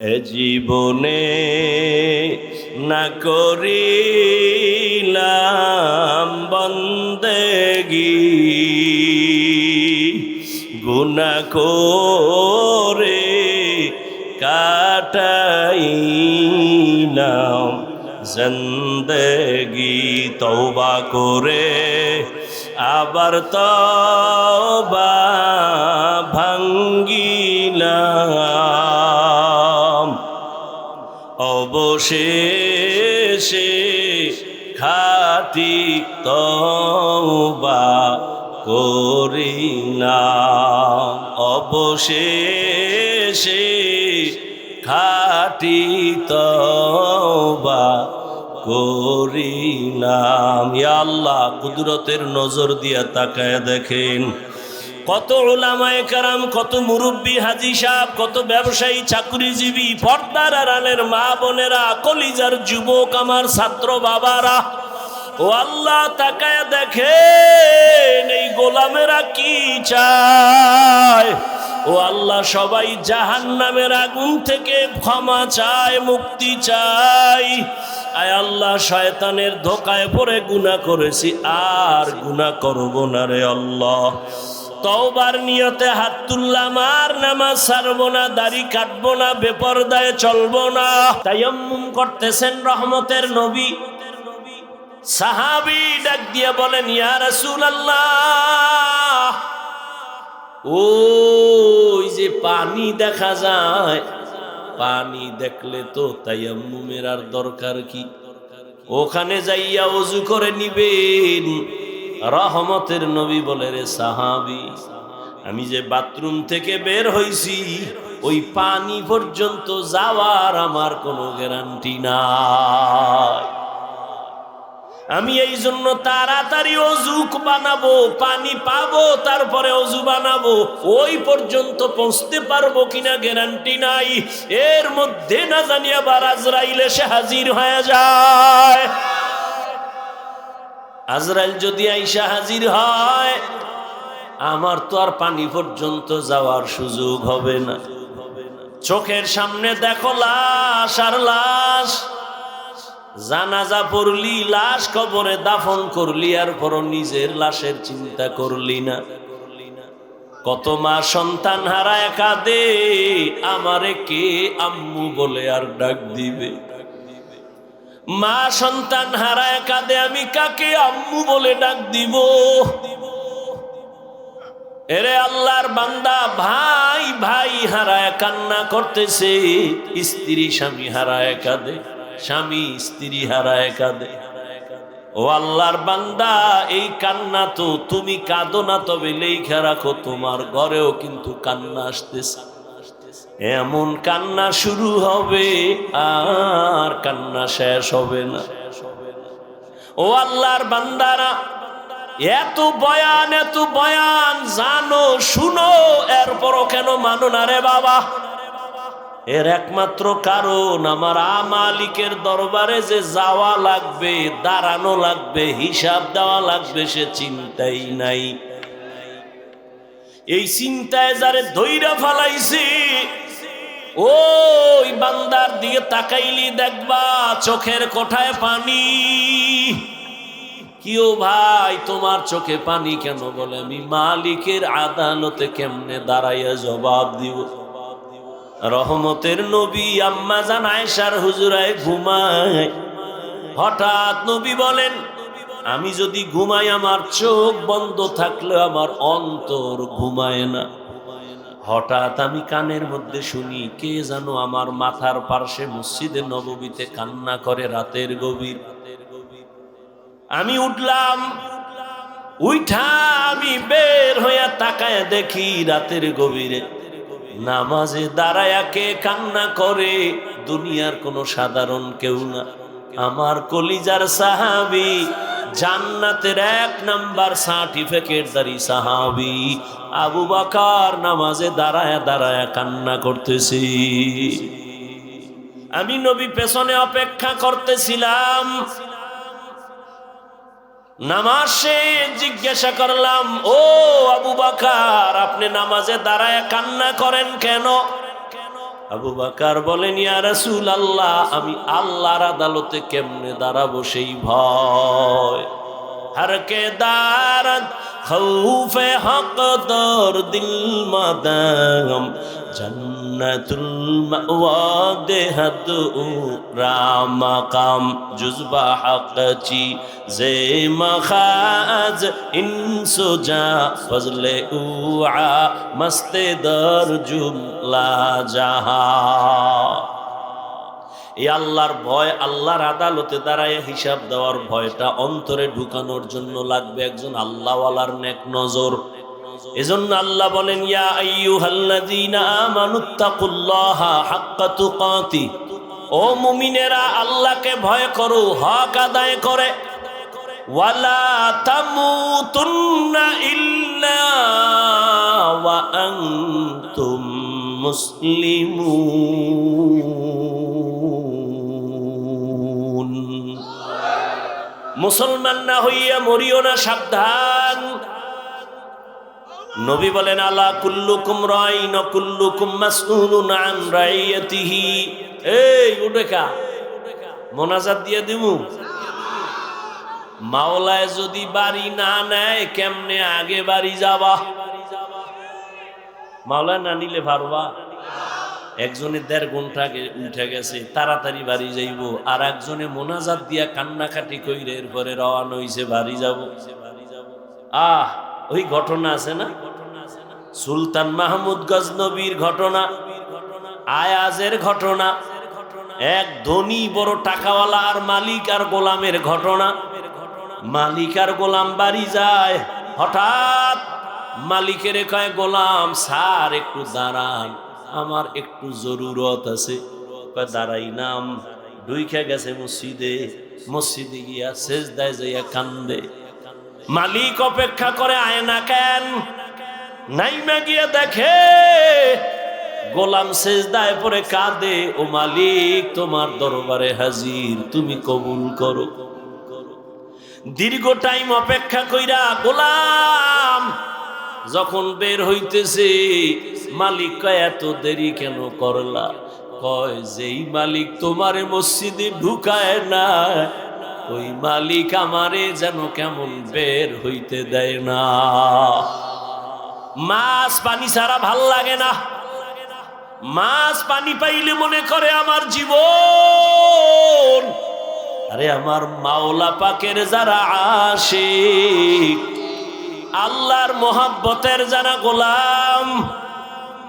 এ জীবনে না করিলাম বন্দেগি, গুনাহ করে কাটাইলাম জিন্দেগি। তওবা করে আবার তওবা ভাঙ্গিলাম, অবশেষে খাঁটি তওবা করিলাম, অবশেষে খাঁটি তওবা করিলাম। ইয়া আল্লাহ, কুদরতের নজর দিয়া তাকায় দেখেন কত উলামায়ে কেরাম, কত মুরব্বী হাজী সাহেব, কত ব্যবসায়ী, চাকরিজীবী, পর্দার আড়ালের মা বোনেরা, কলিজার যুবক, আমার ছাত্র বাবারা, ও আল্লাহ তাকায় দেখেন এই গোলামেরা কি চায়। ও আল্লাহ, সবাই জাহান্নামের আগুন থেকে ক্ষমা চায়, মুক্তি চায়। আয় আল্লাহ, শয়তানের ধোকায় পড়ে গুনাহ করেছি, আর গুনাহ করব না রে আল্লাহ। তওবার নিয়তে হাত তুললাম, আর নামাজ ছাড়বো না, দাড়ি কাটবো না, বেপরদায় চলবো না। তায়াম্মুম করতেছেন রহমতের নবী। সাহাবী ডাক দিয়ে বলেন, ইয়া রাসূলুল্লাহ, ওই যে পানি দেখা যায়, পানি দেখলে তো তায়াম্মুমের আর দরকার কি? ওখানে যাইয়া ওযু করে নিবেন। রহমতের নবী বলে, রে সাহাবী, আমি যে বাথরুম থেকে বের হইছি, ওই পানি পর্যন্ত যাওয়ার আমার কোনো গ্যারান্টি নাই। আমি এই জন্য তাড়াতাড়ি অজু বানাবো, পানি পাবো, তারপরে অজু বানাবো। ওই পর্যন্ত পৌঁছতে পারবো কিনা গ্যারান্টি নাই। এর মধ্যে না জানি আবার আজরাইল এসে হাজির হয়ে যায়। আজরাইল যদি আইসা হাজির হয়, আমার তো আর পানি পর্যন্ত যাওয়ার সুযোগ হবে না। চোখের সামনে দেখো লাশ আর লাশ, জানাজা পড়লি, লাশ কবরে দাফন করলি, আর পর নিজের লাশের চিন্তা করলি না। কত মা সন্তান হারায় কাঁদে, আমারে কে আম্মু বলে আর ডাক দিবে। মা সন্তান হারায় কাঁদে, আমি কাকে আম্মু বলে ডাক দিব? এরে আল্লাহর বান্দা, ভাই ভাই হারায় কান্না করতেছে, স্ত্রী স্বামী হারায় কাঁদে, স্বামী স্ত্রী হারায় কাঁদে। ও আল্লাহর বান্দা, এই কান্না তো তুমি কাঁদো না, তবে লেখা রাখো তোমার ঘরেও কিন্তু কান্না আসতেছে। এমন কান্না শুরু হবে, আর কান্না শেষ হবে না। ও আল্লাহর বান্দারা, এত বয়ান জানো, শুনো, এরপরও কেন মানো না রে বাবা? এর একমাত্র কারণ, আমার মালিকের দরবারে যে যাওয়া লাগবে, দাঁড়ানো লাগবে, হিসাব দেওয়া লাগবে, সে চিন্তাই নাই। এই চিন্তায় যারে ধইরা ফালাইছি, ওই বান্দার দিকে তাকাইলি দেখবা চোখের কোঠায় পানি। কিও ভাই, তোমার চোখে পানি কেন? বলে, আমি মালিকের আদালতে কেমনে দাঁড়াইয়া জবাব দিব? রহমতের নবী আম্মা জান আয়েশার হুজুরায় ঘুমায়। হঠাৎ নবী বলেন, আমি যদি ঘুমাই, আমার চোখ বন্ধ থাকলে আমার অন্তর ঘুমায় না। হঠাৎ আমি কানের মধ্যে শুনি, কে জানো আমার মাথার পার্শ্বে মসজিদে নববীতে কান্না করে রাতের গভীর। আমি উঠলাম, উঠা আমি বের হইয়া তাকায় দেখি রাতের গভীরে নামাজে দাঁড়ায়া কে কান্না করে? দুনিয়ার কোনো সাধারণ কেউ না, আমার কলিজার সাহাবী, জান্নাতের 1 নাম্বার সার্টিফিকেটধারী সাহাবী আবু বকর নামাজে দাঁড়ায়া দাঁড়ায়া কান্না করতেছি। আমি নবী পেছনে অপেক্ষা করতেছিলাম। নামাজে জিজ্ঞাসা করলাম, ও আবু বকর, আপনি নামাজে দাঁড়ায় কান্না করেন কেন? আবু বকর বলেন, ইয়া রাসূলুল্লাহ, আমি আল্লাহর আদালতে কেমনে দাঁড়াবো সেই ভয়। हर के दारत खौफे हक दर दिल मदम जन्नतुल मअवा देहद रामकाम जुज़बा हक़ची जे मखाज इंसुजा फजले उआ मस्ते दर जुमला जहा। এই আল্লাহর ভয়, আল্লাহর আদালতে দাঁড়ায় হিসাব দেওয়ার ভয়টা অন্তরে ঢুকানোর জন্য লাগবে একজন আল্লাহওয়ালার নেক নজর। এজন্য আল্লাহ বলেন, ইয়া আইয়ুহাল্লাযীনা আমানুত্তাকুল্লাহা হাক্কা তুকাতি, ও মুমিনেরা আল্লাহকে ভয় করো হক আদায় করে। ওয়ালা তামুতুন্না ইল্লা ওয়া আনতুম মুসলিমুন। মুসলমান না হইয়া মরিও না, সাবধান। নবী বলেন, আলা কুল্লুকুম রাইন ওয়া কুল্লুকুম মাসউলুন আন রাইয়াতিহি। এই উঠেকা মোনাজাত দিয়ে দিমু। মাওলায় যদি বাড়ি না নেয় কেমনে আগে বাড়ি যাবা? মাওলায় না নিলে পারবা? একজনে 1.5 ঘন্টা আগে উঠে গেছে, তাড়াতাড়ি বাড়ি যাইব, আর একজনে মোনাজাত দিয়া কান্নাকাটি কইরে এরপরে রওনা হইছে বাড়ি যাব। ওই ঘটনা আছে না, সুলতান মাহমুদ গজনবীর ঘটনা, আয়াজের ঘটনা, এক ধনী বড় টাকাওয়ালা আর মালিক আর গোলামের ঘটনা। মালিক আর গোলাম বাড়ি যায়, হঠাৎ মালিকের কয়, গোলাম স্যার একটু দাঁড়ান, আমার একটু জরুরত আছে। দাঁড়াই নাম, ঢুইকা গেছে মসজিদে, মসজিদে গিয়া সেজদায় যাইয়া কান্দে। মালিক অপেক্ষা করে, আয় না কেন? নাইমা গিয়া দেখে গোলাম সেজদায় পড়ে কাঁদে, ও মালিক তোমার দরবারে হাজির, তুমি কবুল করো। দীর্ঘ টাইম অপেক্ষা কইরা গোলাম যখন বের হইতেছে, মালিক কয়, এত দেরি কেন করলা? কয়, যেই মালিক তোমারে মসজিদে ঢুকায় না, ওই মালিক আমারে যেন কেমন বের হইতে দেয় না। মাছ পানি ছাড়া ভাল লাগে না, মাছ পানি পাইলে মনে করে আমার জীবন। আরে আমার মাওলা পাকের যারা আশিক, আল্লাহর মোহাব্বতের যারা গোলাম,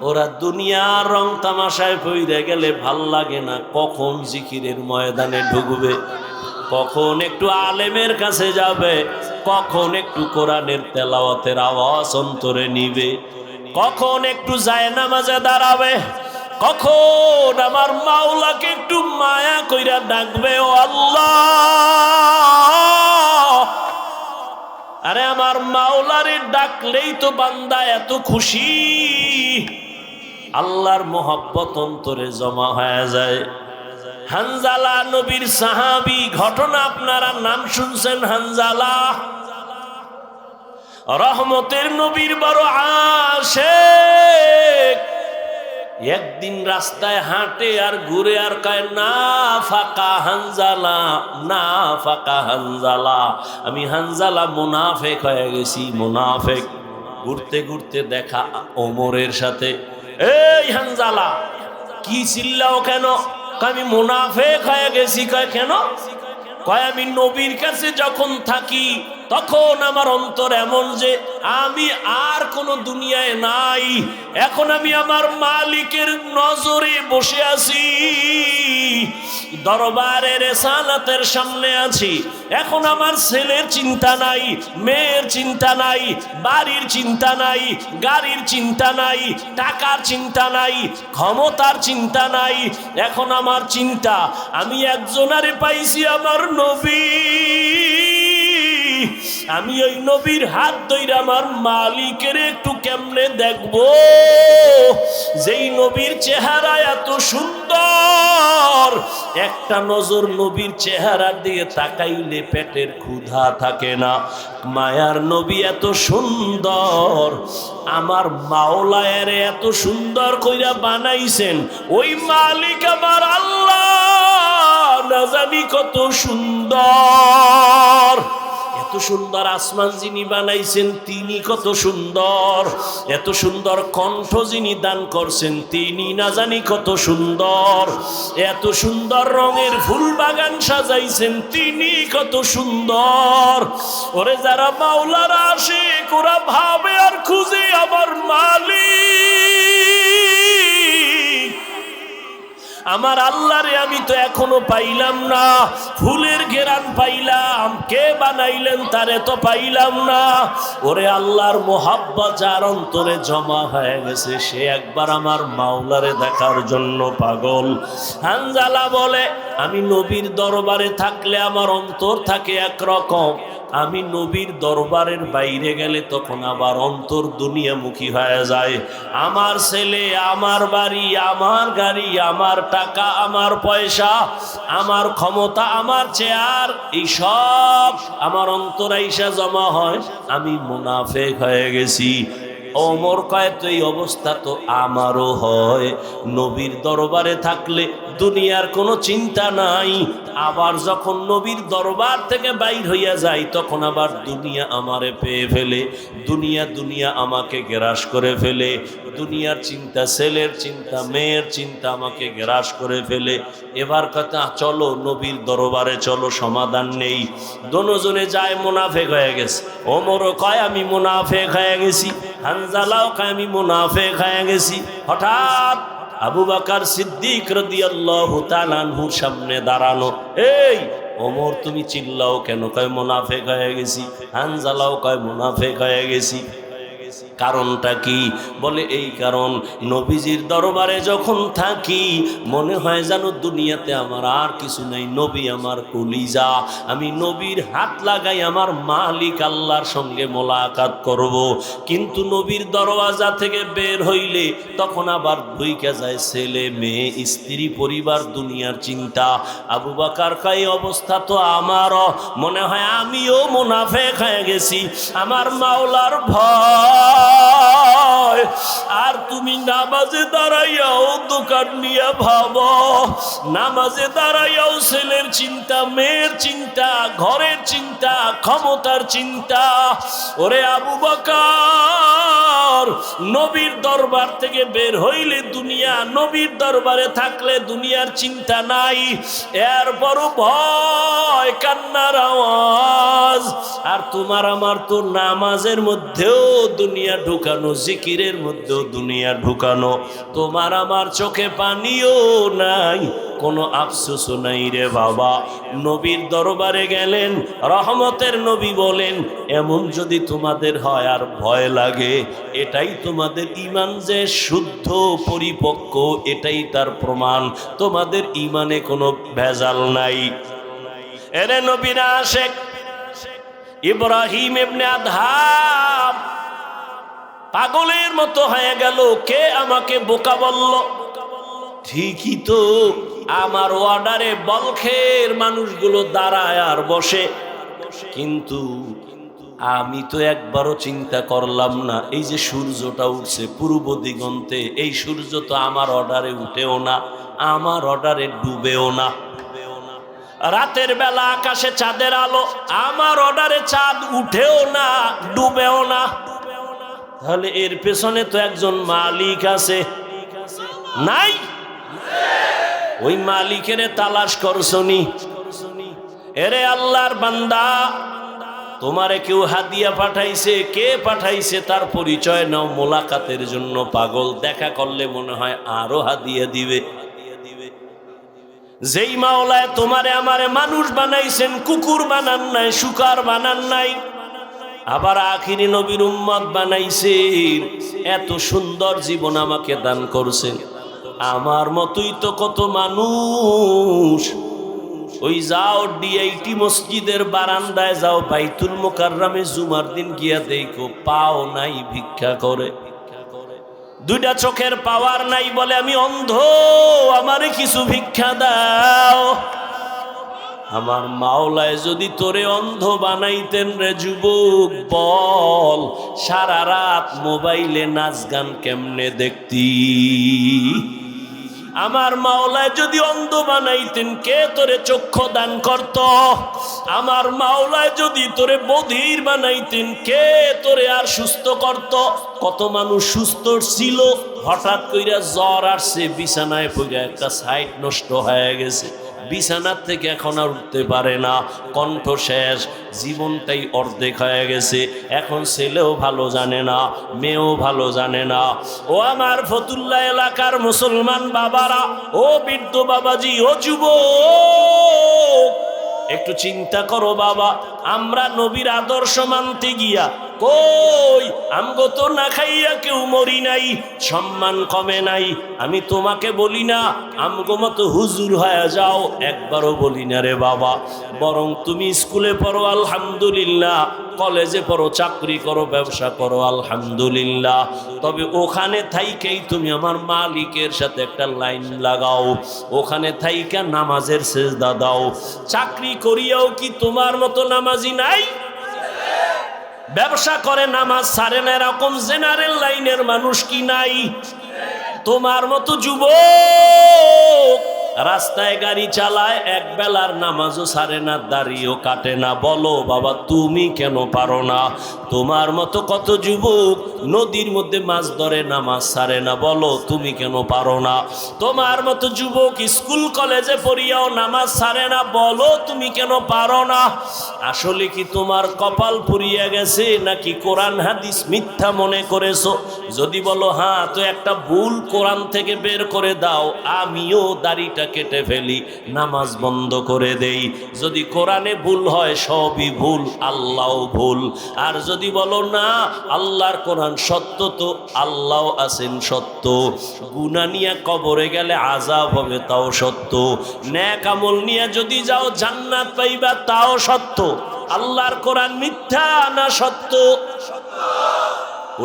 ওরা দুনিয়ার রং তামাশায় পইরে গেলে ভাল লাগে না। কখন জিকিরের ময়দানে ঢুকবে, কখন একটু আলেমের কাছে যাবে, কখন একটু কোরআনের তেলাওয়াতের আওয়াজ অন্তরে নিবে, কখন একটু জায়নামাজে দাঁড়াবে, কখন আমার মাওলাকে একটু মায়া কইরা ডাকবে, ও আল্লাহ। আরে আমার মাওলারে ডাকলেই তো বান্দা এত খুশি, আল্লাহর মোহাব্বত অন্তরে জমা হয়ে যায়। হানজালা নবীর সাহাবী, ঘটনা আপনারা নাম শুনছেন। হানজালা রহমতের নবীর বড় আশিক। একদিন রাস্তায় হাঁটে আর ঘুরে আর কয়, না ফাকা হানজালা, না ফাকা হানজালা, আমি হানজালা মুনাফেক হয়ে গেছি, মুনাফেক। ঘুরতে ঘুরতে দেখা ওমরের সাথে। এই হানজালা, কি চিল্লাও কেন? আমি মুনাফেক হয়ে গেছি। কয় কেন? কয়, আমি নবীর কাছে যখন থাকি তখন আমার অন্তর এমন যে আমি আর কোনো দুনিয়ায় নাই, এখন আমি আমার মালিকের নজরে বসে আছি, দরবারে রিসালাতের সামনে আছি। এখন আমার ছেলের চিন্তা নাই, মেয়ের চিন্তা নাই, বাড়ির চিন্তা নাই, গাড়ির চিন্তা নাই, টাকার চিন্তা নাই, ক্ষমতার চিন্তা নাই। এখন আমার চিন্তা, আমি একজনারে পাইছি, আমার নবী। আমি ওই নবীর হাত ধইরা আমার মালিকের একটু কেমনে দেখবো, যেই নবীর চেহারা এত সুন্দর, সুন্দর, একটা নজর নবীর চেহারার দিকে তাকাইলে পেটের ক্ষুধা থাকে না। মায়ার নবী এত সুন্দর, আমার মাওলায়ের এত সুন্দর কইরা বানাইছেন, ওই মালিক আমার আল্লাহ না জানি কত সুন্দর। এত সুন্দর আসমান যিনি বানাইছেন তিনি কত সুন্দর, এত সুন্দর কণ্ঠ যিনি দান করছেন তিনি না জানি কত সুন্দর, এত সুন্দর রঙের ফুল বাগান সাজাইছেন তিনি কত সুন্দর। ওরে যারা মাওলার আশিক ওরা ভাবে আর খুঁজে আমার মালিক, আমার আল্লাহরে আমি তো এখনো পাইলাম না। ফুলের ঘেরান পাইলাম, কে বানাইলেন তারে তো পাইলাম না। ওরে আল্লাহর মোহাব্বত যার অন্তরে জমা হয়ে গেছে সে একবার আমার মাওলারে দেখার জন্য পাগল। হানজালা বলে আমি নবীর দরবারে থাকলে আমার অন্তর থাকে একরকম, আমি নবীর দরবারের বাইরে গেলে তখন আবার অন্তর দুনিয়ামুখী হয়ে যায়। আমার ছেলে, আমার বাড়ি, আমার গাড়ি, আমার টাকা, আমার পয়সা, আমার ক্ষমতা, আমার চেয়ার, এই সব আমার অন্তর আইসা জমা হয়, আমি মুনাফিক হয়ে গেছি। ওমর কয় তো এই অবস্থা তো আমারও হয়। নবীর দরবারে থাকলে দুনিয়ার কোনো চিন্তা নাই, আবার যখন নবীর দরবার থেকে বাইর হইয়া যায় তখন আবার দুনিয়া আমারে পেয়ে ফেলে, দুনিয়া দুনিয়া আমাকে গ্রাস করে ফেলে, দুনিয়ার চিন্তা, ছেলের চিন্তা, মেয়ের চিন্তা আমাকে গ্রাস করে ফেলে। এবার কথা চলো নবীর দরবারে চলো, সমাধান নেই। দোনোজনে যায়, মুনাফিক হয়ে গেছে। ওমরও কয় আমি মুনাফিক হয়ে গেছি, হানজালাও কয় আমি মুনাফিক হয়ে গেছি। হঠাৎ আবু বকর সিদ্দিক রাদিয়াল্লাহু তাআলা আনহুর সামনে দাঁড়ানো। এই ওমর তুমি চিল্লাও কেন? কয় মুনাফিক হয়ে গেছি। হানজালাও কয় মুনাফিক হয়ে গেছি। কারণটা কি? বলে এই কারণ, নবীজির দরবারে যখন থাকি মনে হয় যেন দুনিয়াতে আমার আর কিছু নাই, নবী আমার কলিজা, আমি নবীর হাত লাগাই আমার মালিক আল্লাহর সঙ্গে মোলাকাত করব। কিন্তু নবীর দরওয়াজা থেকে বের হইলে তখন আবার ঢুইকা যায় ছেলে, মেয়ে, স্ত্রী, পরিবার, দুনিয়ার চিন্তা। আবু বকর কয় অবস্থা তো আমারও, মনে হয় আমিও মুনাফিক হয়ে গেছি। আমার মাওলার ভয়, আর তুমি নামাজে দাঁড়াইয়াও দোকান নিয়ে ভাবো, নামাজে দাঁড়াইয়াও ছেলের চিন্তা, মেয়ের চিন্তা, ঘরের চিন্তা, ক্ষমতার চিন্তা। ওরে আবু বকর, নবীর দরবার থেকে বের হইলে দুনিয়া, নবীর দরবারে থাকলে দুনিয়ার চিন্তা নাই, এরপরও ভয়, কান্নার আওয়াজ। আর তোমার আমার তো নামাজের মধ্যেও দুনিয়া ঢুকানো, জিকিরের মধ্যেও দুনিয়া ঢুকানো। তোমার আমার চোখে পানিও নাই, কোনো আফসোসও নাই রে বাবা। নবীর দরবারে গেলেন, রহমতের নবী বলেন এমন যদি তোমাদের হয় আর ভয় লাগে, এটাই তোমাদের ঈমান যে শুদ্ধ পরিপক্ক, এটাই তার প্রমাণ, তোমাদের ঈমানে কোনো ভেজাল নাই। এরে নবীর আশিক ইব্রাহিম ইবনে আদহাম পাগলের মতো হয়ে গেল। কে আমাকে বোকা বলল? ঠিকই তো, আমার অর্ডারে বলখের মানুষগুলো দাঁড়ায় আর বসে, কিন্তু আমি তো একবারও চিন্তা করলাম না এই যে সূর্যটা উঠছে পূর্ব দিগন্তে, এই সূর্য তো আমার অর্ডারে উঠেও না, আমার অর্ডারে ডুবেও না। রাতের বেলা আকাশে চাঁদের আলো, আমার অর্ডারে চাঁদ উঠেও না, ডুবেও না। তাহলে এর পেছনে তো একজন মালিক আছে, নাই? ওই মালিকের তালাশ করছনি? এরে আল্লাহর বান্দা, তোমারে কেউ হাদিয়া পাঠাইছে, কে পাঠাইছে তার পরিচয় নাও, মোলাকাতের জন্য পাগল, দেখা করলে মনে হয় আরো হাদিয়া দিবে। যেই মাওলায় তোমারে আমারে মানুষ বানাইছেন, কুকুর বানান নাই, শুকার বানান নাই, আবার আখিরি নবীর উম্মত বানাইছেন, এত সুন্দর জীবন আমাকে দান করছেন। আমার মতোই তো কত মানুষ, ওই যাও ডিআইটি মসজিদের বারান্দায় যাও, বাইতুল মোকাররমে জুমার দিন গিয়া দেখো পাও নাই, ভিক্ষা করে। দুইটা চোখের পাওয়ার নাই বলে আমি অন্ধ, আমারে কিছু ভিক্ষা দাও। আমার মাওলায় যদি তোরে অন্ধ বানাইতেন রে যুবক, বল সারা রাত মোবাইলে নাচ গান কেমনে দেখতি? আমার মাওলায় যদি অন্ধ বানাইতেন, কে তোরে চক্ষু দান করত? আমার মাওলায় যদি তোরে বধির বানাইতেন, কে তোরে আর সুস্থ করত? কত মানুষ সুস্থ ছিল, হঠাৎ কইরা জ্বর আসছে, বিছানায় পড়ে একটা সাইড নষ্ট হয়ে গেছে, বিছানার থেকে এখন আর উঠতে পারে না, কণ্ঠ শেষ, জীবনটাই অর্ধেক হয়ে গেছে। এখন ছেলেও ভালো জানে না, মেয়েও ভালো জানে না। ও আমার ফতুল্লা এলাকার মুসলমান বাবারা, ও বৃদ্ধ বাবাজি, ও যুবক, একটু চিন্তা করো বাবা, আমরা নবীর আদর্শ মানতে গিয়া কই আমগো তো না খাইয়া কেউ মরি নাই, সম্মান কমে নাই। আমি তোমাকে বলি না আমগো মতো হুজুর হয়ে যাও, একবারও বলি না রে বাবা। বরং তুমি স্কুলে পড়ো আলহামদুলিল্লাহ, কলেজে পড়ো, চাকরি করো, ব্যবসা করো আলহামদুলিল্লাহ, তবে ওখানে থাইকেই তুমি আমার মালিকের সাথে একটা লাইন লাগাও, ওখানে থাইকা নামাজের সেজদা দাও। চাকরি করিয়াও কি তোমার মতো নামাজি নাই? ব্যবসা করে নামাজ ছাড়ে না এরকম জেনারেল লাইনের মানুষ কি নাই? তোমার মতো যুবক রাস্তায় গাড়ি চালায়, এক বেলার নামাজও ছাড়ে না, দাড়িও কাটে না। বলো বাবা তুমি কেন পারো না? তোমার মতো কত যুবক নদীর মধ্যে মাছ ধরে, নামাজ ছাড়ে না, বলো তুমি কেন পারো না? তোমার মতো যুবক স্কুল কলেজে পড়িয়াও নামাজ ছাড়ে না, বলো তুমি কেন পারো না? আসলে কি তোমার কপাল পুড়িয়ে গেছে, নাকি কোরআন হাদিস মিথ্যা মনে করেছো? যদি বলো হ্যাঁ, তো একটা ভুল কোরআন থেকে বের করে দাও, আমিও দাড়িটা কেটে ফেলি, নামাজ বন্ধ করে দেই। যদি কোরআনে ভুল হয় সবই ভুল, আল্লাহও ভুল। আর যদি বলো না আল্লাহর কোরআন সত্য, তো আল্লাহ আছেন সত্য, গুনাহ নিয়ে কবরে গেলে আযাব হবে তাও সত্য, নেক আমল নিয়ে যদি যাও জান্নাত পাইবা তাও সত্য। আল্লাহর কোরআন মিথ্যা না সত্য?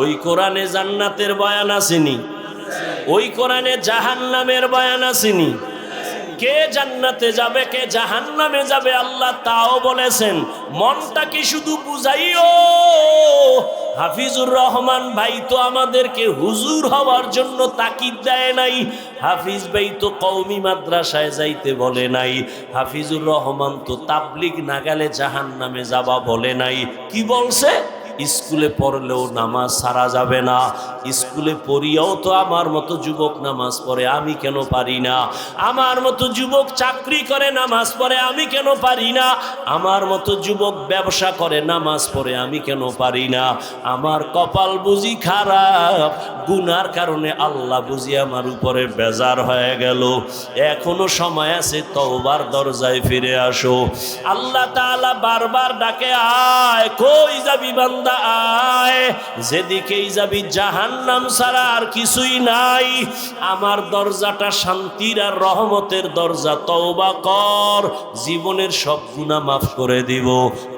ওই কোরআনে জান্নাতের বয়ান আসেনি, ওই কোরআনে জাহান্নামের বয়ান আসেনি। কে জান্নাতে যাবে, কে জাহান্নামে যাবে আল্লাহ তাও বলেছেন। মনটাকে শুধু বুঝাইও। হাফিজুর রহমান ভাই তো আমাদেরকে হুজুর হওয়ার জন্য তাকিদ দেয় নাই, হাফিজ ভাই তো কওমি মাদ্রাসায় যাইতে বলে নাই, হাফিজুর রহমান তো তাবলিগ না গেলে জাহান্নামে যাবা বলে নাই। কি বলছে? স্কুলে পড়লেও নামাজ ছাড়া যাবে না। স্কুলে পড়িয়াও তো আমার মতো যুবক নামাজ পড়ে, আমি কেন পারি না? আমার মতো যুবক চাকরি করে, নামাজ পড়ে, আমি কেন পারি না? আমার মতো যুবক ব্যবসা করে, নামাজ পড়ে, আমি কেন পারি না? আমার কপাল বুঝি খারাপ, গুনার কারণে আল্লাহ বুঝি আমার উপরে বেজার হয়ে গেল। এখনো সময় আছে, তওবার দরজায় ফিরে আসো। আল্লাহ তাআলা বারবার ডাকে, আয়, কই যাবি বান্দা আয়, যেদিকেই যাবি জাহান্নাম ছাড়া আর কিছুই নাই। আমার দরজাটা শান্তির আর রহমতের দরজা, তওবা কর, জীবনের সব গুনাহ মাফ করে দিব।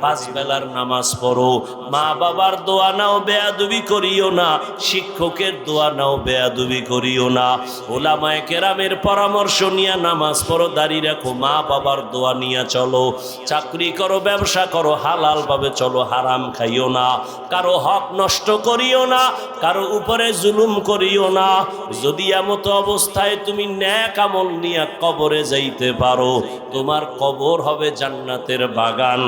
5 বেলার নামাজ পড়ো, মা বাবার দোয়া নাও, বেয়াদবি করিও না, শিক্ষকের দোয়া নাও, বেয়াদবি করিও না, ওলামায়ে কেরামের পরামর্শ নিয়ে নামাজ পড়ো, দাঁড়িয়ে রাখো, মা বাবার দোয়া নিয়ে চলো, চাকরি করো, ব্যবসা করো, হালাল ভাবে চলো, হারাম খাইও না, কারো হক নষ্ট করিও না, কারো উপরে জুলুম করিও না। যদি এমত অবস্থায় তুমি নেক আমল নিয়ে কবরে যাইতে পারো, তোমার কবর হবে জান্নাতের বাগান।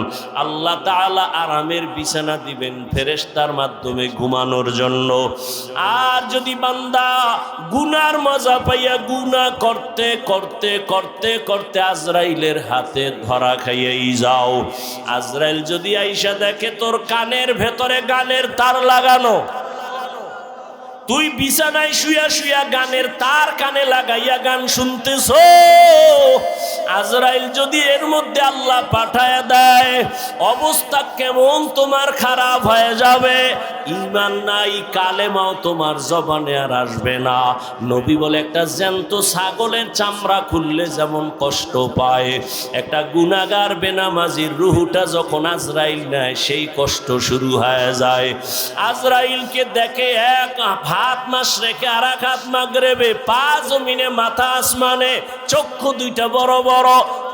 আল্লাহ তাআলা আরামের বিছানা দিবেন ফেরেশতার মাধ্যমে ঘুমানোর জন্য। আর যদি বান্দা গুনার মজা পাইয়া গুনাহ করতে করতে করতে করতে আজরাইলের হাতে ধরা খাইয়াই যাও, আজরাইল যদি আইসা দেখে তোর কানের ভেতরে গানের তার লাগানো, তুই বিছানায় শুয়া শুয়া গানের তার কানে লাগাইয়া গান শুনতেছ, আজরাইল যদি এর মধ্যে আল্লাহ পাঠায় দেয়, অবস্থা কেমন তোমার খারাপ হয়ে যাবে। ঈমান নাই, কালেমাও তোমার জবানে আর আসবে না। নবী বলে একটা জ্যান্ত ছাগলের চামড়া খুললে যেমন কষ্ট পায়, একটা গুনাহগার বেনামাজির রুহুটা যখন আজরাইল নেয় সেই কষ্ট শুরু হয়ে যায়। আজরাইলকে দেখে এক হাত মাশরিকে আর এক হাত মাগরিবে, পা জমিনে মাথা আসমানে, চক্ষু দুইটা বড় বড়।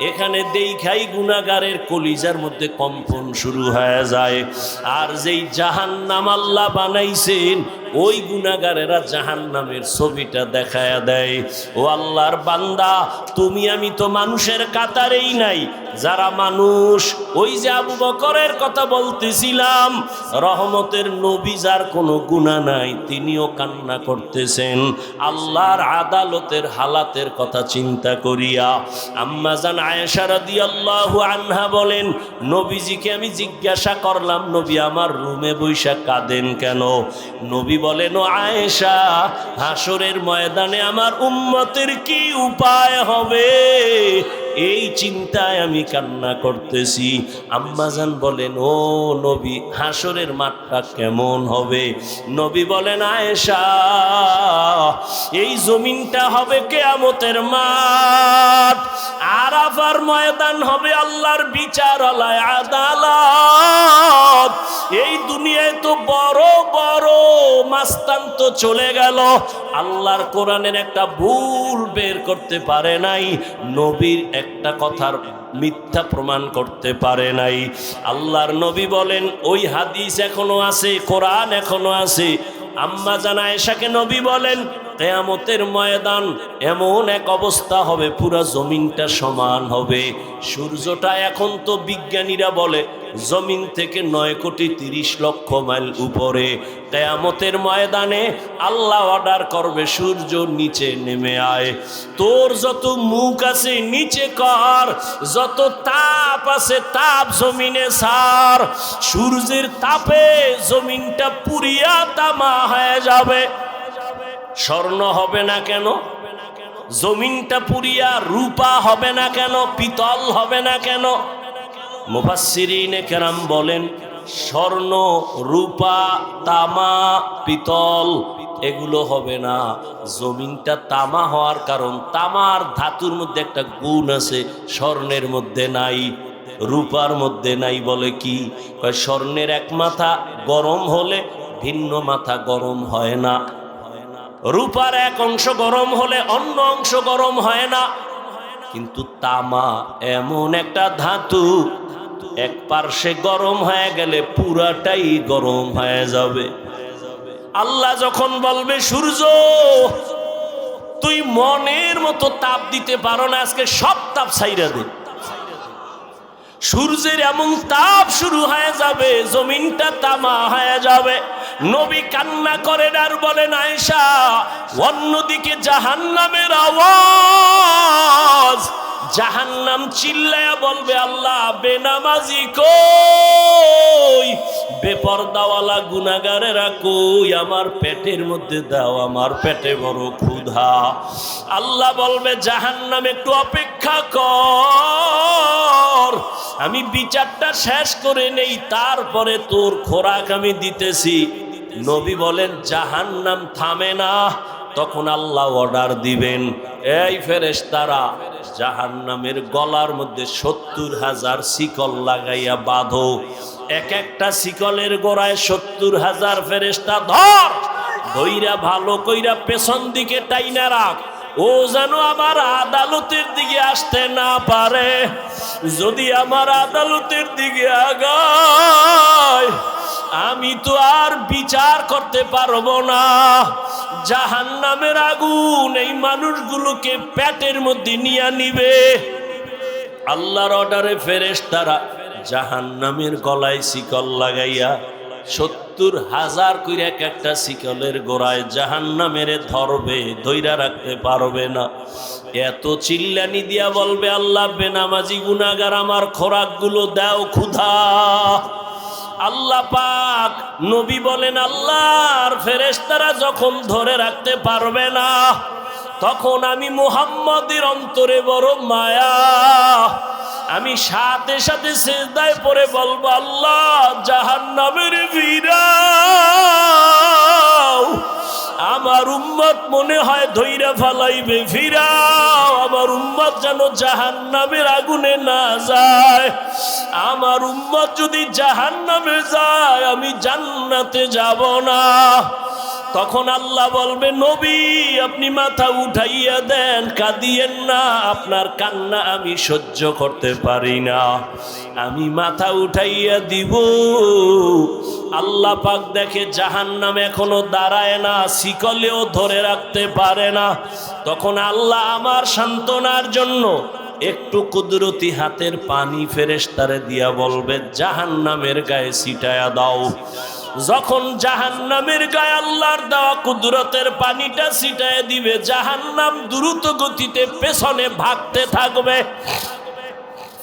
এখানে দেখাই গুনাহগারের কলিজার মধ্যে কম্পন শুরু হয়ে যায়। আর যেই জাহান্নাম আল্লাহ বানাইছেন ওই গুনাহগারেরা জাহান্নামের ছবিটা দেখায়া দেয়। ও আল্লাহর বান্দা, তুমি আমি তো মানুষের কাতারেই নাই। যারা মানুষ, ওই যে আবু বকরের কথা বলতেছিলাম, রহমতের নবী যার কোনো গুনাহ নাই তিনিও কান্না করতেছেন আল্লাহর আদালতের হালাতের কথা চিন্তা করিয়া। আম্মা জান আয়েশা রাদিয়াল্লাহু আনহা বলেন, নবীজিকে আমি জিজ্ঞাসা করলাম, নবী আমার রুমে বৈশা কাঁদেন কেন? নবী বলেন, ও আয়েশা, হাসরের ময়দানে আমার উম্মতের কি উপায় হবে এই চিন্তায় আমি কান্না করতেছি। আম্মাজান বলেন, ও নবী, হাসরের মাঠটা কেমন হবে? নবী বলেন, আয়েশা, এই জমিনটা হবে কিয়ামতের মাঠ, আরাফার ময়দান হবে আল্লাহর বিচারালয়, আদালত। এই দুনিয়ায় তো বড় বড় মাস্তান তো চলে গেল, আল্লাহর কোরআনের একটা ভুল বের করতে পারে নাই, নবীর একটা কথার মিথ্যা প্রমাণ করতে পারে নাই। আল্লাহর নবী বলেন, ওই হাদিস এখনো আছে, কোরআন এখনো আছে। আম্মা জান আয়েশাকে নবী বলেন, কিয়ামতের ময়দান এমন এক অবস্থা হবে পুরা জমিনটা সমান হবে। সূর্যটা এখন তো বিজ্ঞানীরা বলে জমিন থেকে 9,30,00,000 মাইল উপরে। কিয়ামতের ময়দানে আল্লাহ অর্ডার করবে, সূর্য নিচে নেমে আয়, তোর যত মুখ আছে নিচে কর, যত তাপ আছে তাপ জমিনে ছাড়। সূর্যের তাপে জমিনটা পুরিয়া তামা হয়ে যাবে। স্বর্ণ হবে না কেন? জমিনটা পুরিয়া রূপা হবে না কেন? পিতল হবে না কেন? মুফাসসিরিনে কেরাম বলেন, স্বর্ণ, রূপা, তামা, পিতল এগুলো হবে না। জমিনটা তামা হওয়ার কারণ, তামার ধাতুর মধ্যে একটা গুণ আছে স্বর্ণের মধ্যে নাই, রূপার মধ্যে নাই। বলে কি? কয় স্বর্ণের এক মাথা গরম হলে ভিন্ন মাথা গরম হয় না, রূপার এক অংশ গরম হলে অন্য অংশ গরম হয় না। কিন্তু তামা এমন একটা ধাতু, এক পার্শ্বে গরম হয়ে গেলে পুরাটাই গরম হয়ে যাবে। আল্লাহ যখন বলবে, সূর্য তুই মনের মতো তাপ দিতে পারো না, আজকে সব তাপ ছাইরা দে, সূর্যের এমন তাপ শুরু হয়ে যাবে, জমিনটা তামা হয়ে যাবে। নবী কান্না করেন আর বলেন, আয়েশা, অন্যদিকে জাহান্নামের আওয়াজ, জাহান্নাম চিল্লায়া বলবে, আল্লাহ বেনামাজি কই, বেপরদাওয়ালা গুনাহগারেরা কই, আমার পেটের মধ্যে দাও, আমার পেটে বড় ক্ষুধা। আল্লাহ বলবে, জাহান্নাম একটু অপেক্ষা কর, আমি বিচারটা শেষ করে নেই, তারপরে তোর খোরাক আমি দিতেছি। নবী বলেন, জাহান্নাম থামে না। তখন আল্লাহ অর্ডার দিবেন, এই ফেরেশতারা জাহান্নামের গলার মধ্যে 70,000 শিকল লাগাইয়া বাঁধো, এক একটা শিকলের গোড়ায় 70,000 ফেরেশতা ধর, ধইরা ভালো কইরা পেছন দিকে টাইনা রাখ, ও যেন আমার আদালতের দিকে আসতে না পারে। যদি আমার আদালতের দিকে আগায় আমি তো আর বিচার করতে পারবো না। জাহান্নামের আগুন এই মানুষগুলোকে পেটের মধ্যে নিয়ে নিবে। আল্লাহর অর্ডারে ফেরেশতারা জাহান্নামের গলায় শিকল লাগাইয়া 70,000 কইরা এক একটা শিকলের গোড়ায় জাহান্নামের ধরবে, ধইরা রাখতে পারবে না। এত চিল্লানি দিয়া বলবে, আল্লাহ বেনামাজি গুনাহগার আমার খোরাকগুলো দাও, ক্ষুধা। আল্লাহ পাক নবী বলেন, আল্লাহর ফেরেশতারা যখন ধরে রাখতে পারবে না, তখন আমি মুহাম্মদের অন্তরে বড় মায়া, আমি সাথে সাথে সিজদায় পড়ে বলবো, আল্লাহ জাহান্নামের ফিরাও, আমার উম্মত মনে হয় ধইরা ফালাইবে, ফিরাও, আমার উম্মত যেন জাহান্নামের আগুনে না যায়। আমার উম্মত যদি জাহান্নামে যায় আমি জান্নাতে যাব না। তখন আল্লাহ বলবে, নবী আপনি মাথা উঠাইয়া দেন, কাঁদিয়েন না, আপনার কান্না আমি সহ্য করতে পারি না। আমি মাথা উঠাইয়া দিব। আল্লাহ পাক দেখে জাহান্নাম এখনো দাঁড়ায় না, শিকলেও ধরে রাখতে পারে না। তখন আল্লাহ আমার সান্ত্বনার জন্য একটু কুদরতি হাতের পানি ফেরেশতারে দিয়া বলবে, জাহান্নামের গায়ে ছিটায়া দাও। যখন জাহান্নামের গায়ে আল্লাহর দেওয়া কুদরতের পানিটা ছিটায় দিবে, জাহান্নাম দ্রুত গতিতে পেছনে ভাগতে থাকবে।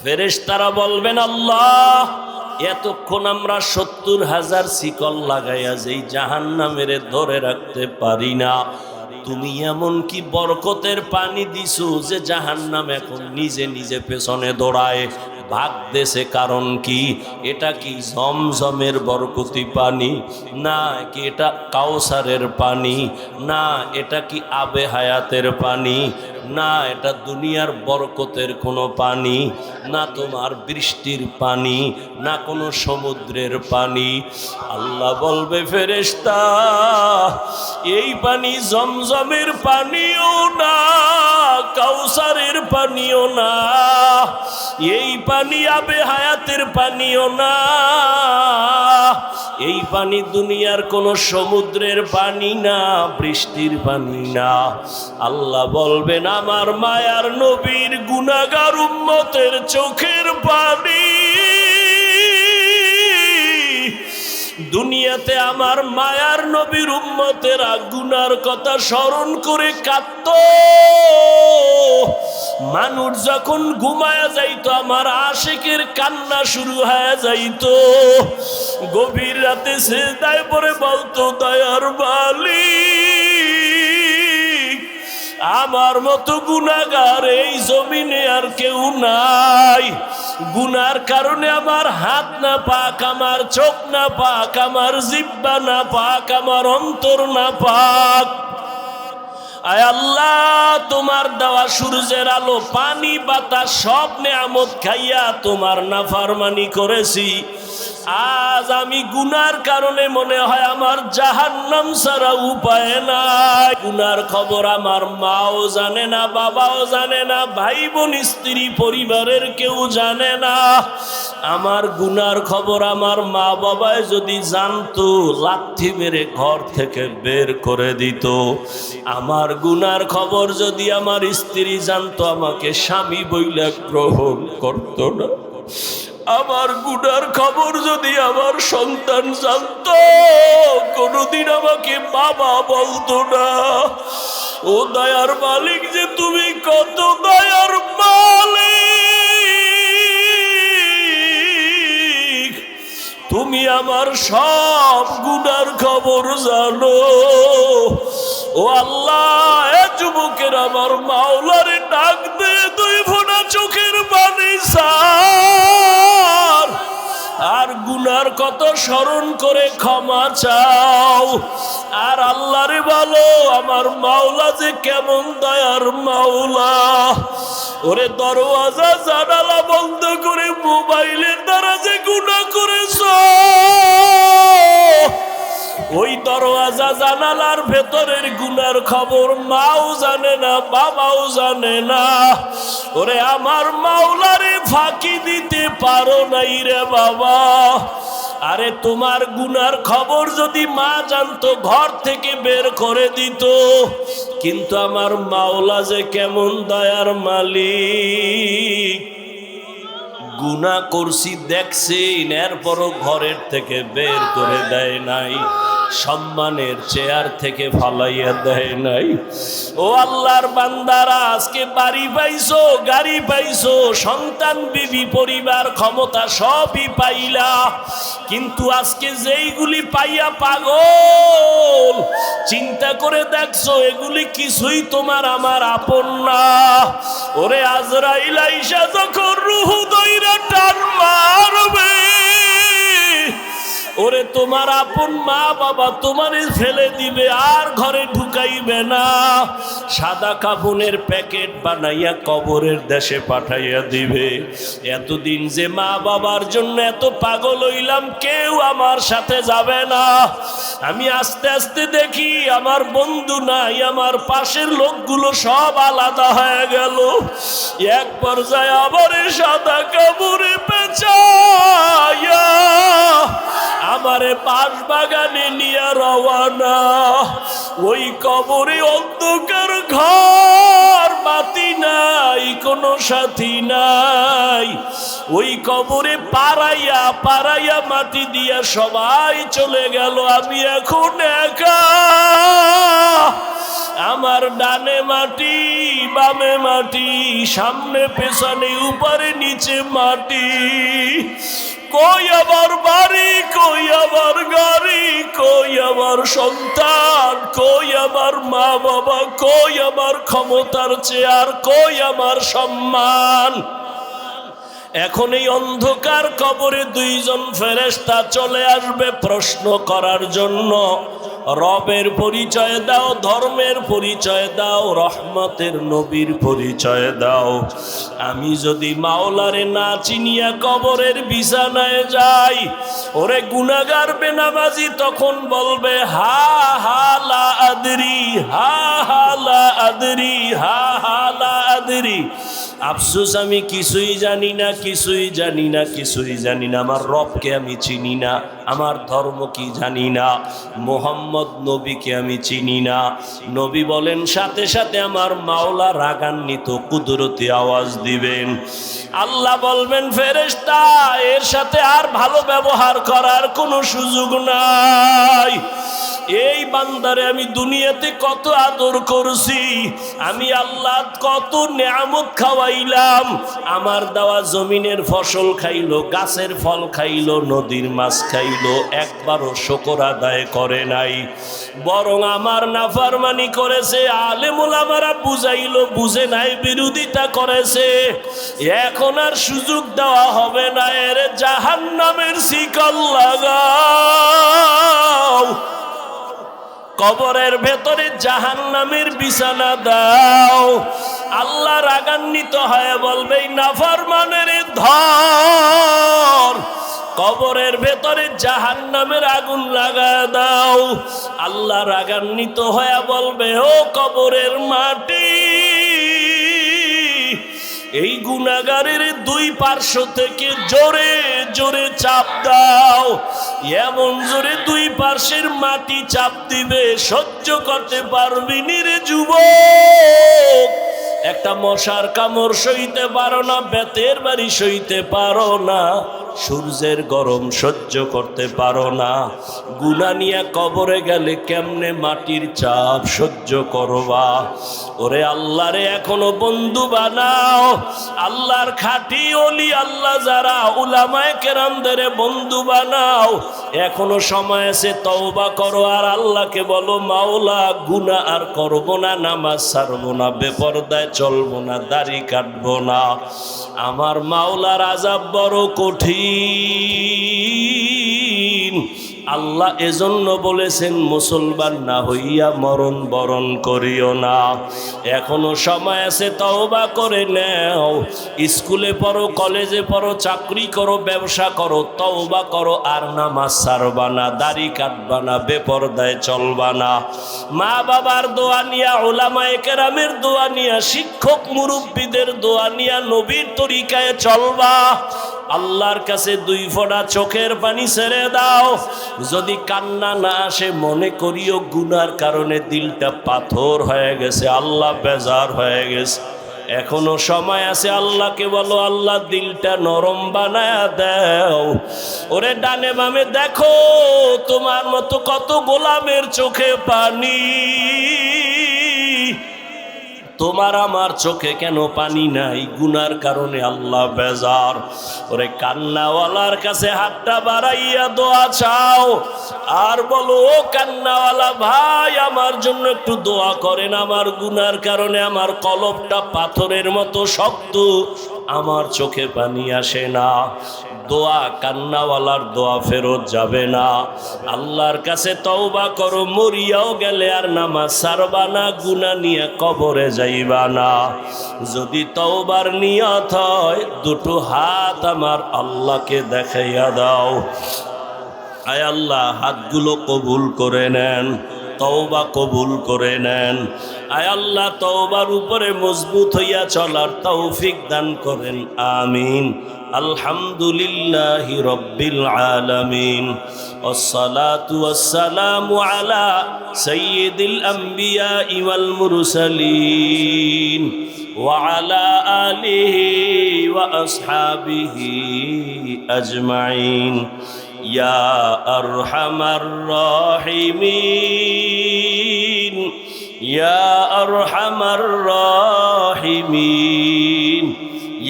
ফেরেশতারা বলবেন, আল্লাহ এতক্ষণ আমরা 70,000 শিকল লাগাইয়া যেই জাহান্নামের ধরে রাখতে পারি না, তুমি এমন কি বরকতের পানি দিছো যে জাহান্নাম এখন নিজে নিজে পেছনে দৌড়ায় ভাগতেছে? কারণ কি? এটা কি জমজমের বরকতি পানি? না কি এটা কাউসারের পানি? না এটা কি আবে হায়াতের পানি? না এটা দুনিয়ার বরকতের কোনো পানি? না তোমার বৃষ্টির পানি? না কোনো সমুদ্রের পানি? আল্লাহ বলবে, ফেরেশতা এই পানি জমজমের পানিও না, কাউসারের পানিও না, এই পানি আবে হায়াতের পানিও না, এই পানি দুনিয়ার কোন সমুদ্রের পানি না, বৃষ্টির পানি না। আল্লাহ বলবেন, আমার মায়ার নবীর গুনাহগার উম্মতের চোখের পানি। দুনিয়াতে আমার মায়ার নবীর উম্মতেরা গুনার কথা স্মরণ করে কাঁদত। মানুষ যখন ঘুমায়া যাইতো আমার আশিকের কান্না শুরু হয়ে যাইতো। গভীর রাতে সিজদায় পড়ে বলতো, দয়ার মালিক আমার মতো গুনাহগার এই জমিনে আর কেউ নাই। গুনার কারণে আমার হাত না পাক, আমার চোখ না পাক, আমার জিহ্বা না পাক, আমার অন্তর না পাক। আয় আল্লাহ, তোমার দেওয়া সূর্যের আলো, পানি, বাতাস সব নেয়ামত খাইয়া তোমার নাফরমানি করেছি। আজ আমি গুনার কারণে মনে হয় আমার জাহান্নাম ছাড়া উপায় নাই। গুনার খবর আমার মাও জানে না, বাবাও জানে না, ভাই বোন স্ত্রী পরিবারের কেউ জানে না। আমার গুনার খবর আমার মা বাবায় যদি জানতো, লাথি মেরে ঘর থেকে বের করে দিত। আমার গুনার খবর যদি আমার স্ত্রী জানতো, আমাকে স্বামী বইলা গ্রহণ করত না। আমার গুনার খবর যদি আমার সন্তান জানতো, কোনদিন আমাকে বাবা বলতো না। ও দয়ার মালিক যে তুমি কত দয়ার মালিক, তুমি আমার সব গুনার খবর জানো। ও আল্লাহ, এ যুবকের আমার মাওলারে ডাক দে, দুই ফোঁটা চোখের পানি ছাড়, আর গুনার কত স্মরণ করে ক্ষমা চাও। আর আল্লাহরে বলো, আমার মাওলা যে কেমন দয়ার মাওলা। ওরে দরওয়াজা জানালা বন্ধ করে মোবাইলের দ্বারা যে গুনাহ করেছো, ওই দরওয়াজা জানালার ভেতরের গুনার খবর মাও জানে না, বাবাও জানে না। ওরে আমার মাওলারে ফাঁকি দিতে পারো নাই রে বাবা। আরে তোমার গুনার খবর যদি মা জানতো, ঘর থেকে বের করে দিত। কিন্তু আমার মাওলা যে কেমন দয়ার মালিক, গুনাহ করছি দেখছেন, এরপরও ঘরের থেকে বের করে দেয় নাই, সম্মানের চেয়ার থেকে ফালাইয়া দেয় নাই। ও আল্লাহর বান্দারা, আজকে বাড়ি পাইছো, গাড়ি পাইছো, সন্তান, বিবি, পরিবার, ক্ষমতা সবই পাইলা, কিন্তু আজকে যেইগুলি পাইয়া পাগল, চিন্তা করে দেখছো এগুলি কিছুই তোমার আমার আপন না। ওরে আজরাইল আইসা যখন রূহ টান মারবে। ওরে তোমার আপন মা বাবা তোমারে ফেলে দিবে, আর ঘরে ঢুকাইবে না, সাদা কাফনের প্যাকেট বানাইয়া কবরের দেশে পাঠাইয়া দিবে। এতদিন যে মা বাবার জন্য এত পাগল হইলাম, কেউ আমার সাথে যাবে না। আমি আস্তে আস্তে দেখি আমার বন্ধু নাই, আমার পাশের লোকগুলো সব আলাদা হয়ে গেল। এক পর্যায়ে আবার সাদা কাপড়ে পেঁচাইয়া আমারে পাশ বাগানে নিয়ে রওয়ানা। ওই কবরে অন্ধকার ঘর, বাতি নাই, কোনো সাথী নাই। ওই কবরে পাড়াইয়া পাড়াইয়া মাটি দিয়া সবাই চলে গেল, আমি এখন একা। আমার ডানে মাটি, বামে মাটি, সামনে পেছনে উপরে নিচে মাটি। কই আমার বাড়ি, কই আমার গাড়ি, কই আমার সন্তান, কই আমার মা বাবা, কই আমার ক্ষমতার চেয়ার, কই আমার সম্মান। এখন এই অন্ধকার কবরে দুইজন ফেরেশতা চলে আসবে প্রশ্ন করার জন্য। রবের পরিচয় দাও, ধর্মের পরিচয় দাও, রহমতের নবীর পরিচয় দাও। আমি যদি মাওলারে না চিনিয়া কবরের বিছানায় যাই, ওরে গুনাহগার বেনামাজি তখন বলবে হা হা লা আদরি, হা হা লা আদরি, হা হা লা আদরি। আফসোস, আমি কিছুই জানি না, কিছুই জানি না, কিছুই জানি না। আমার রবকে আমি চিনি না, আমার ধর্ম কি জানি না, মোহাম্মদ নবীকে আমি চিনি না। নবী বলেন সাথে সাথে আমার মাওলা রাগান্বিত কুদরতি আওয়াজ দিবেন। আল্লাহ বলবেন ফেরেশতা, এর সাথে আর ভালো ব্যবহার করার কোনো সুযোগ নাই। এই বান্দারে আমি দুনিয়াতে কত আদর করছি, আমি আল্লাহ কত নেয়ামত খাওয়াইলাম। আমার দেওয়া জমিনের ফসল খাইলো, গাছের ফল খাইলো, নদীর মাছ খাইলো, একবারও শুকর আদায় করে নাই, বরং আমার নাফরমানি করেছে। আলেম ওলামারা বুঝাইলো, বুঝে নাই, বিরোধিতা করেছে। এখন আর সুযোগ দেওয়া হবে না, এর জাহান্নামের শিকল লাগাও, কবরের ভেতরে জাহান্নামের বিছানা দাও। আল্লাহ রাগান্বিত হয়ে বলবে নাফরমানের ধর, কবরের ভেতরে জাহান্নামের আগুন লাগায় দাও। আল্লাহ রাগান্বিত হয়ে বলবে ও কবরের মাটি, এই গুনাহগারের দুই পার্শ্ব থেকে জোরে জোরে চাপ দাও। এমন জোরে দুই পার্শ্বের মাটি চাপ দিবে, সহ্য করতে পারবি নি রে যুবক। একটা মশার কামড় সইতে পারো না, বেতের বাড়ি সইতে পারো না, সূর্যের গরম সহ্য করতে পারো না। গুনাহ নিয়ে কবরে গেলে কেমনে মাটির চাপ সহ্য করবা? ওরে আল্লাহরে এখনো বন্ধু বানাও, আল্লাহর খাঁটি ওলি আল্লাহ যারা উলামায়ে কেরামদের বন্ধু বানাও। এখনো সময় আছে, তওবা করো আর আল্লাহকে বলো মাওলা গুনাহ আর করব না, নামাজ ছাড়বো না, বেপরদায় চলবো না, দাড়ি কাটবো না। আমার মাওলার আযাব বড় কঠিন। আল্লাহ এজন্য বলেছেন মুসলমান না হইয়া মরণ বরণ করিও না। এখনো সময় আছে, তওবা করে নাও। স্কুলে পড়ো, কলেজে পড়ো, চাকরি করো, ব্যবসা করো, তওবা করো আর নামাজ ছাড়বা না, দাড়ি কাটবা না, বেপরদায় চলবা না। মা বাবার দোয়া নিয়া, উলামায়ে কেরামের দোয়া নিয়া, শিক্ষক মুরব্বীদের দোয়া নিয়া নবীর তরিকায় চলবা। আল্লাহর কাছে দুই ফোঁটা চোখের পানি ছেড়ে দাও। যদি কান্না না আসে, মনে করিও গুনার কারণে দিলটা পাথর হয়ে গেছে, আল্লাহ বেজার হয়ে গেছে। এখনো সময় আছে, আল্লাহকে বলো আল্লাহ দিলটা নরম বানায়া দাও। ওরে ডানে বামে দেখো, তোমার মতো কত গোলামের চোখে পানি, তোমার আমার চোখে কেন পানি নাই? গুনার কারণে আল্লাহ বেজার। ওরে কান্নাওয়ালার কাছে হাতটা বাড়াইয়া দোয়া চাও আর বলো ও কান্নাওয়ালা ভাই, আমার জন্য একটু দোয়া করেন। আমার গুনার কারণে আমার কলবটা পাথরের মতো শক্ত, আমার চোখে পানি আসে না। দোয়া কান্নাওয়ালার দোয়া ফেরত যাবে না। আল্লাহর কাছে তওবা করো, মরিয়াও গেলে আর নামাজ ছাড়বা না, গুনাহ নিয়ে কবরে যাইবা না। যদি তওবার নিয়ত হয় দুটো হাত আমার আল্লাহকে দেখাইয়া দাও। আয় আল্লাহ, হাতগুলো কবুল করে নেন, তওবা কবুল করে নেন। আয় আল্লাহ, তওবার উপরে মজবুত হইয়া চলার তৌফিক দান করেন, আমিন। আলহামদুলিল্লাহি রাব্বিল আলামিন, ওয়াসসালাতু ওয়াসসালামু আলা সাইয়্যিদিল আমবিয়া ওয়াল মুরসালিন ওয়া আলা আলিহি ওয়া আসহাবিহি আজমাইন। ইয়া আরহামার রাহিমিন, ইয়া আরহামার রাহিমিন,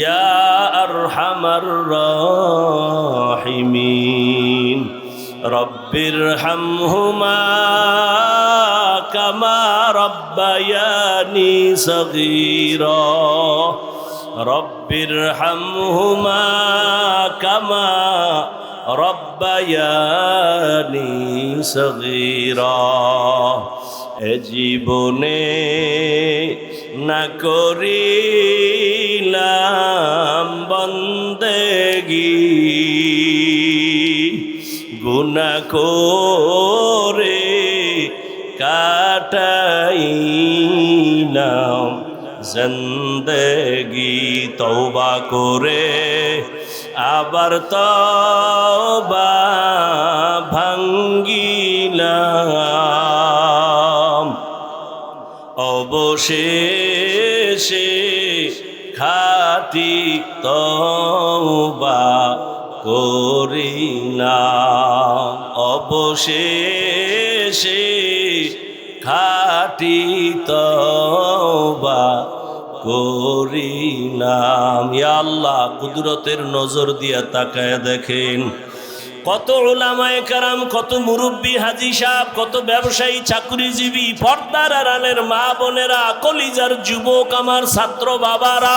ইয়া আরহামার রাহিমিন। রব্বির হামহুমা কামা রব্বায়ানি সগীরা, রব্বির হামহুমা কামা রব্বায়ানি সগীরা। এ জীবনে না করিলাম বন্দেগি, গুনাহ করে কাটাইলাম জিন্দেগি। তওবা করে আবার তওবা ভাঙ্গিলাম, অবশেষে খাঁটি তওবা করিলাম, অবশেষে খাঁটি তওবা করিলাম। ইয়া আল্লাহ, কুদরতের নজর দিয়া তাকায় দেখেন কত উলামায়ে কেরাম, কত মুরব্বী হাজী সাহেব, কত ব্যবসায়ী, চাকরিজীবী, পর্দার আড়ালের মা বোনেরা, কলিজার যুবক, আমার ছাত্র বাবারা,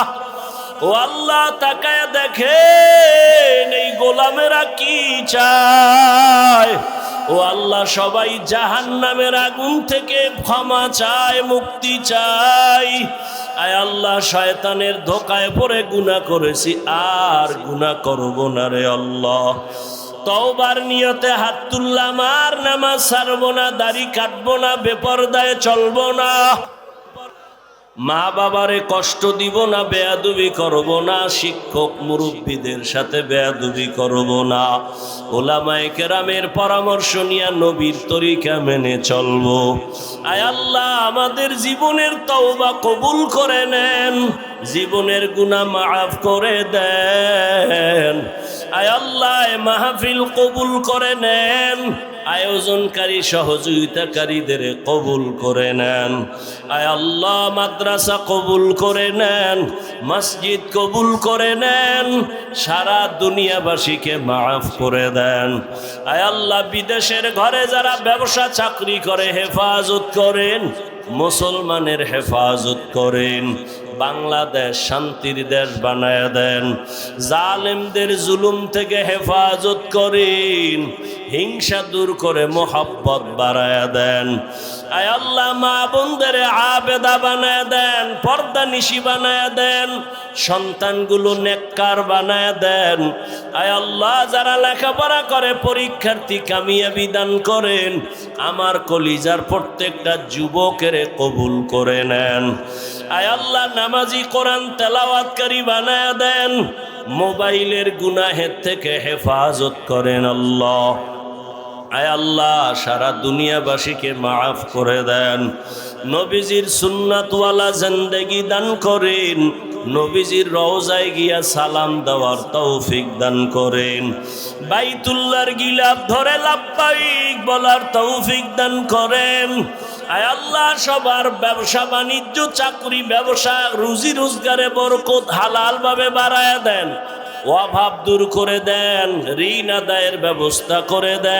ও আল্লাহ তাকায় দেখেন এই গোলামেরা কি চায়। ও আল্লাহ, সবাই জাহান্নামের আগুন থেকে ক্ষমা চায়, মুক্তি চায়। আয় আল্লাহ, শয়তানের ধোকায় পড়ে গুনাহ করেছি, আর গুনাহ করব না রে আল্লাহ। তওবার নিয়তে হাত তুললাম, আর নামাজ ছাড়বো না, দাড়ি কাটবো না, বেপরদায় চলবো না, মা বাবারে কষ্ট দিব না, বেয়াদবি করব না, শিক্ষক মুরব্বীদের সাথে বেয়াদবি করব না, উলামায়ে কেরামের পরামর্শ নিয়ে নবীর তরিকা মেনে চলবো। আয় আল্লাহ, আমাদের জীবনের তওবা কবুল করে নেন, জীবনের গুনাহ মাফ করে দেন। আয় আল্লাহ, মাহফিল কবুল করে নেন, আয়োজনকারী সহযোগিতাকারীদের কবুল করে নেন। আয় আল্লাহ, মাদ্রাসা কবুল করে নেন, মসজিদ কবুল করে নেন, সারা দুনিয়াবাসীকে মাফ করে দেন। আয় আল্লাহ, বিদেশের ঘরে যারা ব্যবসা চাকরি করে হেফাজত করেন, মুসলমানের হেফাজত করেন, বাংলাদেশ শান্তির দেশ বানায় দেন, জালেমদের জুলুম থেকে হেফাজত করেন, হিংসা দূর করে মোহাব্বত বাড়ায় দেন। আয় আল্লাহ, মা বোনদের আবেদা বানায় দেন, পর্দা নিশি বানায় দেন, সন্তানগুলো নেককার বানায় দেন। আয় আল্লাহ, যারা লেখাপড়া করে পরীক্ষার্থী কামিয়াবি দান করেন, আমার কলিজার প্রত্যেকটা যুবকের কবুল করে নেন। আয় আল্লাহ, নামাজি কোরআন তেলাওয়াতকারী বানায় দেন, মোবাইলের গুনাহের থেকে হেফাজত করেন আল্লাহ। আয় আল্লাহ, সারা দুনিয়াবাসীকে মাফ করে দেন, নবীজির সুন্নাতওয়ালা জিন্দেগি দান করেন, নবীজির রওজায় গিয়া সালাম দেওয়ার তৌফিক দান করেন, বাইতুল্লাহর গিলাফ ধরে লাব্বাইক বলার তৌফিক দান করেন। আয় আল্লাহ, সবার ব্যবসা বাণিজ্য, চাকরি, ব্যবসা, রুজি রোজগারে বরকত হালাল ভাবে বাড়ায়া দেন, অভাব দূর করে দেন, ঋণ আদায়ের ব্যবস্থা করে দেন।